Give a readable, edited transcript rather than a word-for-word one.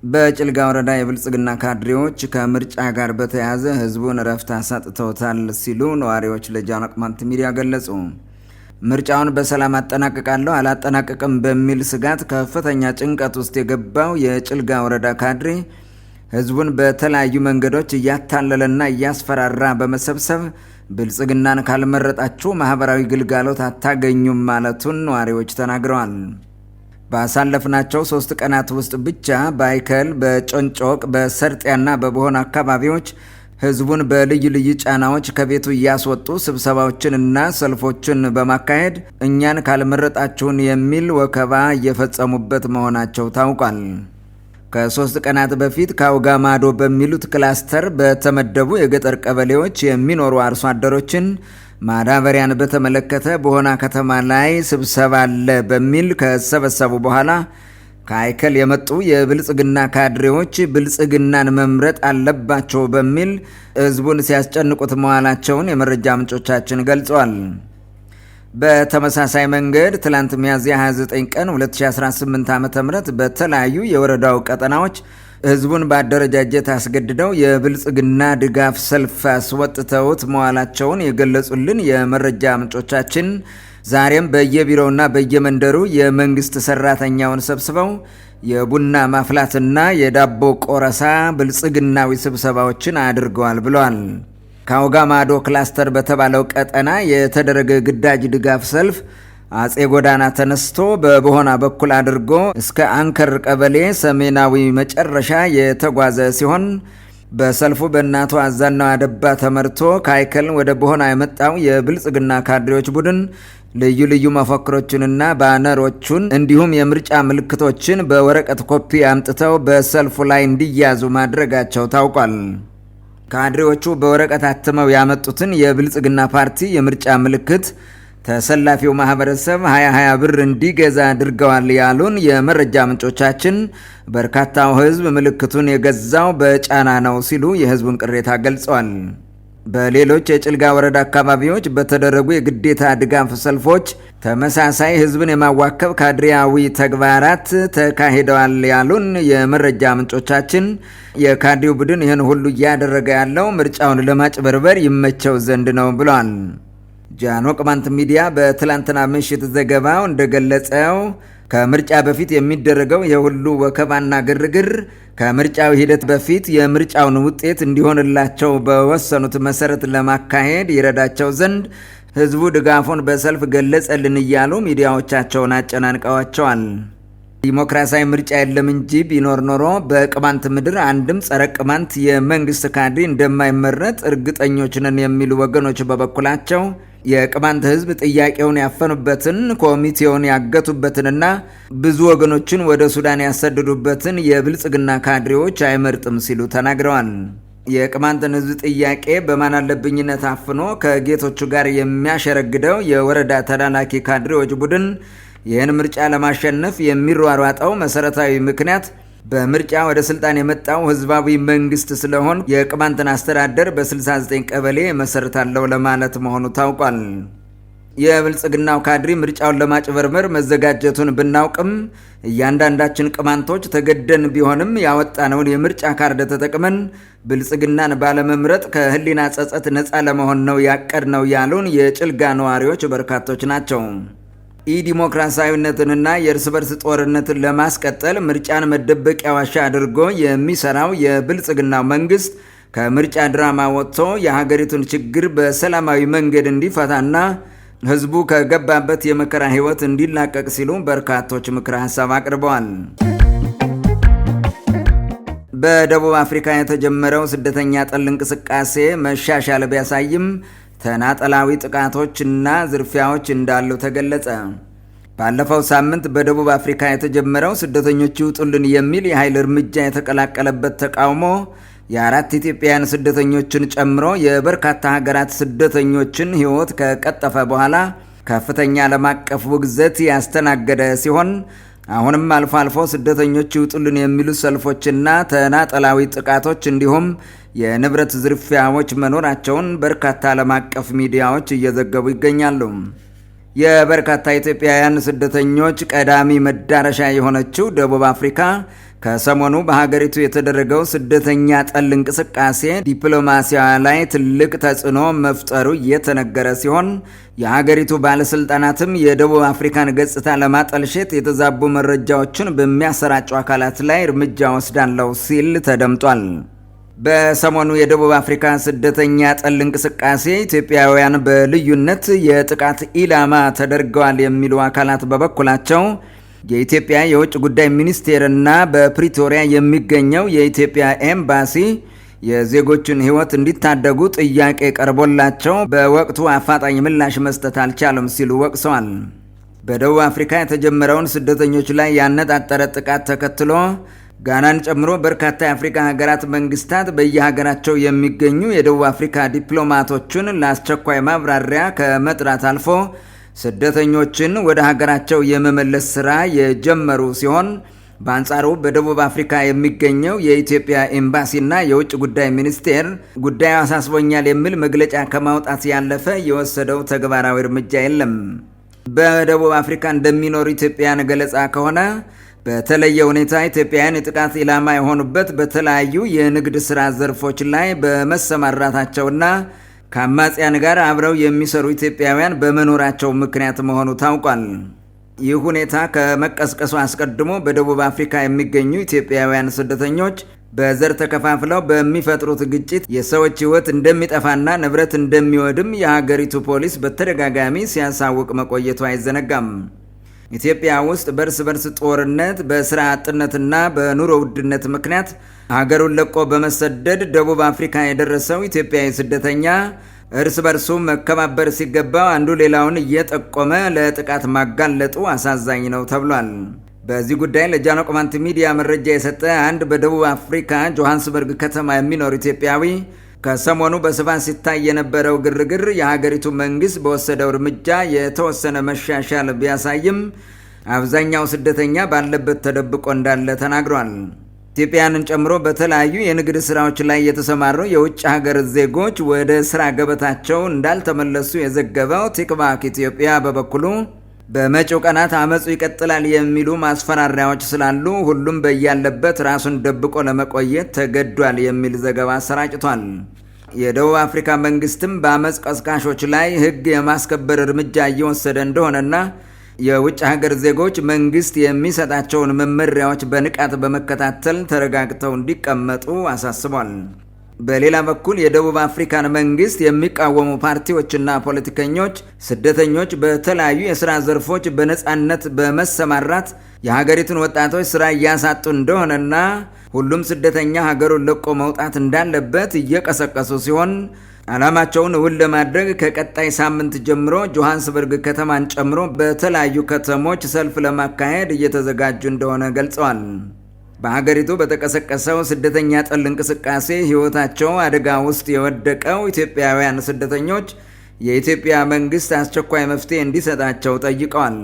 በጭልጋ ወረዳ የብልጽግና ካድሬዎች ከምርጫ ጋር በተያያዘ ህዝቡን እረፍት አሳጥተውታል ሲሉ ነዋሪዎች ለጃኖ ቅማንት ሚዲያ ገለጹ። ምርጫውን በሰላም አጠናቅቃለሁ አላጠናቅቅም በሚል ስጋት ከፍተኛ ጭንቀት ውስጥ የገባው የጭልጋ ወረዳ ካድሬ ህዝቡን በተለያዩ መንገዶች እያታለለና እያስፈራራ በመሰብሰብ ብልጽግናን ካልመረጣችሁ ማህበራዊ ግልጋሎት አታገኙም ማለቱን ነዋሪዎች ተናግረዋል። ባሳለፍናቸው 3 ቀናት ውስጥ ብቻ በአይከል፣ በጮንጮቅ፣ በሰርጤያና በቦሆን አካባቢዎች ህዝቡን በልዩ ልዩ ጫናዎች ከቤቱ እያስወጡ ስብሰባዎችንና ሰልፎችን በማካሄድ እኛን ካልመረጣችሁን የሚል ወከባ እየፈጸሙበት መሆናቸው ታውቋል። ከ3 ቀናት በፊት ካውጋ ማዶ በሚሉት ክላስተር በተመደቡ የገጠር ቀበሌዎች የሚኖሩ አርሶ አደሮችን ማዳበሪያን በተመለከተ በሆና ከተማ ላይ ስብሰባ አለ በሚል ከሰበሰቡ በኋላ ከአይከል የመጡ የብልጽግና ካድሬዎች ብልጽግናን መምረጥ አለባቸው በሚል ህዝቡን ሲያስጨንቁት መዋላቸውን የመረጃ ምንጮቻችን ገልጸዋል። በተመሳሳይ መንገድ ትላንት ሚያዝያ 29 ቀን 2018 ዓ.ም በተለያዩ የወረዳው ቀጠናዎች ህዝቡን በአደረጃጀት አስገድደው የብልጽግና ድጋፍ ሰልፍ አስወጥተውት መዋላቸውን የገለጹልን የመረጃ ምንጮቻችን ዛሬም በየቢሮውና በየመንደሩ የመንግስት ሰራተኛውን ሰብስበው የቡና ማፍላትና የዳቦ ቆረሳ ብልጽግናዊ ስብሰባዎችን አድርገዋል ብለዋል። ካውጋ ማዶ ክላስተር በተባለው ቀጠና የተደረገ ግዳጅ ድጋፍ ሰልፍ አጼ ጎዳና ተነስቶ በቦሆና በኩል አድርጎ እስከ አንከር ቀበሌ ሰሜናዊ መጨረሻ የተጓዘ ሲሆን በሰልፉ በእናቱ አዛናው አደባ ተመርቶ ከአይከል ወደ ቦሆና የመጣው የብልጽግና ካድሬዎች ቡድን ልዩ ልዩ መፈክሮችንና ባነሮቹን እንዲሁም የምርጫ ምልክቶችን በወረቀት ኮፒ አምጥተው በሰልፉ ላይ እንዲያዙ ማድረጋቸው ታውቋል። ካድሬዎቹ በወረቀት አትመው ያመጡትን የብልጽግና ፓርቲ የምርጫ ምልክት ተሰላፊው ማህበረሰብ 20 ብር እንዲገዛ አድርገዋል ያሉን የመረጃ ምንጮቻችን በርካታው ህዝብ ምልክቱን የገዛው በጫና ነው ሲሉ የህዝቡን ቅሬታ ገልጸዋል። በሌሎች የጭልጋ ወረዳ አካባቢዎች በተደረጉ የግዴታ ድጋፍ ሰልፎች ተመሳሳይ ህዝብን የማዋከብ ካድሬያዊ ተግባራት ተካሂደዋል ያሉን የመረጃ ምንጮቻችን የካድሬው ቡድን ይህን ሁሉ እያደረገ ያለው ምርጫውን ለማጭበርበር ይመቸው ዘንድ ነው ብለዋል። ጃኖ ቅማንት ሚዲያ በትላንትና ምሽት ዘገባው እንደገለጸው ከምርጫ በፊት የሚደረገው የሁሉ ወከባና ግርግር ከምርጫው ሂደት በፊት የምርጫውን ውጤት እንዲሆንላቸው በወሰኑት መሰረት ለማካሄድ ይረዳቸው ዘንድ ህዝቡ ድጋፉን በሰልፍ ገለጸልን እያሉ ሚዲያዎቻቸውን አጨናንቀዋቸዋል። ዲሞክራሲያዊ ምርጫ የለም እንጂ ቢኖር ኖሮ በቅማንት ምድር አንድም ጸረ ቅማንት የመንግስት ካድሬ እንደማይመረጥ እርግጠኞች ነን የሚሉ ወገኖች በበኩላቸው የቅማንት ህዝብ ጥያቄውን ያፈኑበትን ኮሚቴውን ያገቱበትንና ብዙ ወገኖችን ወደ ሱዳን ያሰደዱበትን የብልጽግና ካድሬዎች አይመርጥም ሲሉ ተናግረዋል። የቅማንትን ህዝብ ጥያቄ በማናለብኝነት አፍኖ ከጌቶቹ ጋር የሚያሸረግደው የወረዳ ተላላኪ ካድሬዎች ቡድን ይህን ምርጫ ለማሸነፍ የሚሯሯጠው መሰረታዊ ምክንያት በምርጫ ወደ ስልጣን የመጣው ህዝባዊ መንግስት ስለሆን የቅማንትን አስተዳደር በ69 ቀበሌ መሰረታለው ለማለት መሆኑ ታውቋል። የብልጽግናው ካድሪ ምርጫውን ለማጭበርበር መዘጋጀቱን ብናውቅም እያንዳንዳችን ቅማንቶች ተገደን ቢሆንም ያወጣነውን የምርጫ ካርድ ተጠቅመን ብልጽግናን ባለመምረጥ ከህሊና ጸጸት ነፃ ለመሆን ነው ያቀድነው ያሉን የጭልጋ ነዋሪዎች በርካቶች ናቸው። ኢዲሞክራሲያዊነትንና የእርስ በርስ ጦርነትን ለማስቀጠል ምርጫን መደበቂያ ዋሻ አድርጎ የሚሰራው የብልጽግናው መንግስት ከምርጫ ድራማ ወጥቶ የሀገሪቱን ችግር በሰላማዊ መንገድ እንዲፈታና ህዝቡ ከገባበት የመከራ ህይወት እንዲላቀቅ ሲሉ በርካቶች ምክረ ሀሳብ አቅርበዋል። በደቡብ አፍሪካ የተጀመረው ስደተኛ ጠል እንቅስቃሴ መሻሻል ቢያሳይም ተናጠላዊ ጥቃቶችና ዝርፊያዎች እንዳሉ ተገለጸ። ባለፈው ሳምንት በደቡብ አፍሪካ የተጀመረው ስደተኞች ይውጡልን የሚል የኃይል እርምጃ የተቀላቀለበት ተቃውሞ የአራት ኢትዮጵያውያን ስደተኞችን ጨምሮ የበርካታ ሀገራት ስደተኞችን ህይወት ከቀጠፈ በኋላ ከፍተኛ ዓለም አቀፍ ውግዘት ያስተናገደ ሲሆን አሁንም አልፎ አልፎ ስደተኞች ይውጡልን የሚሉ ሰልፎችና ተናጠላዊ ጥቃቶች እንዲሁም የንብረት ዝርፊያዎች መኖራቸውን በርካታ ዓለም አቀፍ ሚዲያዎች እየዘገቡ ይገኛሉ። የበርካታ ኢትዮጵያውያን ስደተኞች ቀዳሚ መዳረሻ የሆነችው ደቡብ አፍሪካ ከሰሞኑ በሀገሪቱ የተደረገው ስደተኛ ጠል እንቅስቃሴ ዲፕሎማሲያ ላይ ትልቅ ተጽዕኖ መፍጠሩ እየተነገረ ሲሆን የሀገሪቱ ባለስልጣናትም የደቡብ አፍሪካን ገጽታ ለማጠልሸት የተዛቡ መረጃዎችን በሚያሰራጩ አካላት ላይ እርምጃ ወስዳለሁ ሲል ተደምጧል። በሰሞኑ የደቡብ አፍሪካ ስደተኛ ጠል እንቅስቃሴ ኢትዮጵያውያን በልዩነት የጥቃት ኢላማ ተደርገዋል የሚሉ አካላት በበኩላቸው የኢትዮጵያ የውጭ ጉዳይ ሚኒስቴርና በፕሪቶሪያ የሚገኘው የኢትዮጵያ ኤምባሲ የዜጎችን ሕይወት እንዲታደጉ ጥያቄ ቀርቦላቸው በወቅቱ አፋጣኝ ምላሽ መስጠት አልቻሉም ሲሉ ወቅሰዋል። በደቡብ አፍሪካ የተጀመረውን ስደተኞች ላይ ያነጣጠረ ጥቃት ተከትሎ ጋናን ጨምሮ በርካታ የአፍሪካ ሀገራት መንግስታት በየሀገራቸው የሚገኙ የደቡብ አፍሪካ ዲፕሎማቶችን ለአስቸኳይ ማብራሪያ ከመጥራት አልፎ ስደተኞችን ወደ ሀገራቸው የመመለስ ሥራ የጀመሩ ሲሆን በአንጻሩ በደቡብ አፍሪካ የሚገኘው የኢትዮጵያ ኤምባሲና የውጭ ጉዳይ ሚኒስቴር ጉዳዩ አሳስቦኛል የሚል መግለጫ ከማውጣት ያለፈ የወሰደው ተግባራዊ እርምጃ የለም። በደቡብ አፍሪካ እንደሚኖሩ ኢትዮጵያውያን ገለጻ ከሆነ በተለየ ሁኔታ ኢትዮጵያውያን የጥቃት ኢላማ የሆኑበት በተለያዩ የንግድ ሥራ ዘርፎች ላይ በመሰማራታቸውና ከአማጽያን ጋር አብረው የሚሰሩ ኢትዮጵያውያን በመኖራቸው ምክንያት መሆኑ ታውቋል። ይህ ሁኔታ ከመቀስቀሱ አስቀድሞ በደቡብ አፍሪካ የሚገኙ ኢትዮጵያውያን ስደተኞች በዘር ተከፋፍለው በሚፈጥሩት ግጭት የሰዎች ሕይወት እንደሚጠፋና ንብረት እንደሚወድም የሀገሪቱ ፖሊስ በተደጋጋሚ ሲያሳውቅ መቆየቱ አይዘነጋም። ኢትዮጵያ ውስጥ በእርስ በርስ ጦርነት፣ በስራ አጥነትና በኑሮ ውድነት ምክንያት ሀገሩን ለቆ በመሰደድ ደቡብ አፍሪካ የደረሰው ኢትዮጵያዊ ስደተኛ እርስ በርሱ መከባበር ሲገባው አንዱ ሌላውን እየጠቆመ ለጥቃት ማጋለጡ አሳዛኝ ነው ተብሏል። በዚህ ጉዳይ ለጃኖ ቅማንት ሚዲያ መረጃ የሰጠ አንድ በደቡብ አፍሪካ ጆሃንስበርግ ከተማ የሚኖር ኢትዮጵያዊ ከሰሞኑ በስፋት ሲታይ የነበረው ግርግር የሀገሪቱ መንግስት በወሰደው እርምጃ የተወሰነ መሻሻል ቢያሳይም አብዛኛው ስደተኛ ባለበት ተደብቆ እንዳለ ተናግሯል። ኢትዮጵያንን ጨምሮ በተለያዩ የንግድ ስራዎች ላይ የተሰማሩ የውጭ ሀገር ዜጎች ወደ ስራ ገበታቸው እንዳልተመለሱ የዘገበው ቲክቫክ ኢትዮጵያ በበኩሉ በመጪው ቀናት አመፁ ይቀጥላል የሚሉ ማስፈራሪያዎች ስላሉ ሁሉም በያለበት ራሱን ደብቆ ለመቆየት ተገዷል የሚል ዘገባ አሰራጭቷል። የደቡብ አፍሪካ መንግስትም በአመፅ ቀስቃሾች ላይ ሕግ የማስከበር እርምጃ እየወሰደ እንደሆነና የውጭ ሀገር ዜጎች መንግስት የሚሰጣቸውን መመሪያዎች በንቃት በመከታተል ተረጋግተው እንዲቀመጡ አሳስቧል። በሌላ በኩል የደቡብ አፍሪካን መንግስት የሚቃወሙ ፓርቲዎችና ፖለቲከኞች ስደተኞች በተለያዩ የሥራ ዘርፎች በነፃነት በመሰማራት የሀገሪቱን ወጣቶች ሥራ እያሳጡ እንደሆነና ሁሉም ስደተኛ ሀገሩን ለቆ መውጣት እንዳለበት እየቀሰቀሱ ሲሆን ዓላማቸውን እውን ለማድረግ ከቀጣይ ሳምንት ጀምሮ ጆሃንስበርግ ከተማን ጨምሮ በተለያዩ ከተሞች ሰልፍ ለማካሄድ እየተዘጋጁ እንደሆነ ገልጸዋል። በሀገሪቱ በተቀሰቀሰው ስደተኛ ጠል እንቅስቃሴ ሕይወታቸው አደጋ ውስጥ የወደቀው ኢትዮጵያውያን ስደተኞች የኢትዮጵያ መንግስት አስቸኳይ መፍትሄ እንዲሰጣቸው ጠይቀዋል።